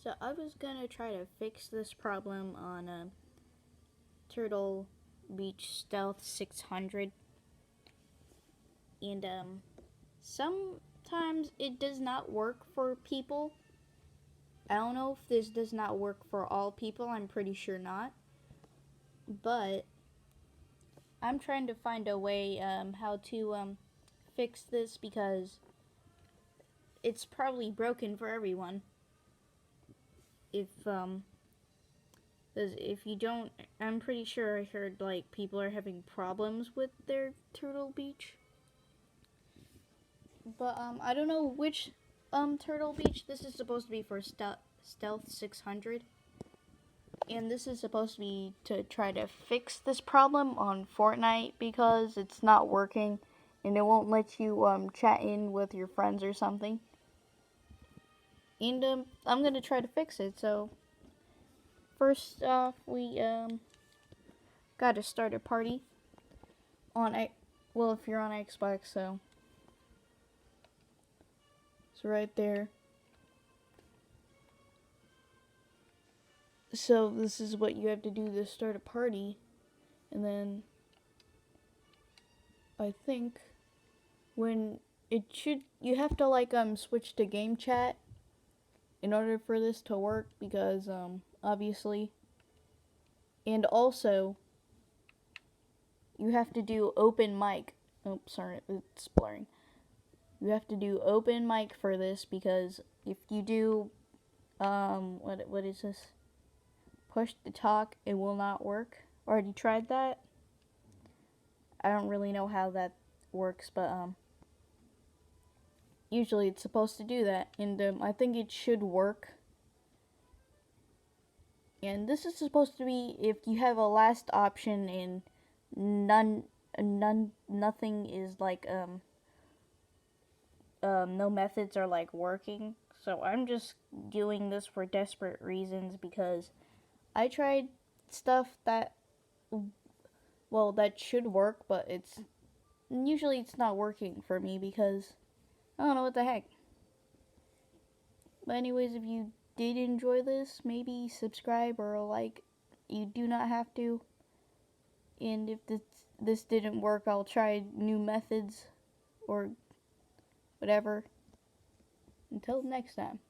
So I was gonna try to fix this problem on Turtle Beach Stealth 600, and sometimes it does not work for people. I don't know if this does not work for all people. I'm pretty sure not, but I'm trying to find a way how to fix this because it's probably broken for everyone. If you don't, I'm pretty sure I heard like people are having problems with their Turtle Beach. But I don't know which Turtle Beach. This is supposed to be for Stealth 600. And this is supposed to be to try to fix this problem on Fortnite because it's not working and it won't let you chat in with your friends or something. And I'm gonna try to fix it. So first off, we gotta start a party on well, if you're on Xbox, so it's right there. So this is what you have to do to start a party, and then I think when you have to like switch to game chat in order for this to work because obviously, and also you have to do open mic. Oh, sorry, it's blurring. You have to do open mic for this because if you do what is this? Push to talk, it will not work. Already tried that. I don't really know how that works, but usually it's supposed to do that, and I think it should work. And this is supposed to be if you have a last option and nothing is like no methods are like working. So I'm just doing this for desperate reasons because I tried stuff that that should work, but it's not working for me because I don't know what the heck. But anyways, if you did enjoy this, maybe subscribe or like. You do not have to. And if this didn't work, I'll try new methods or whatever. Until next time.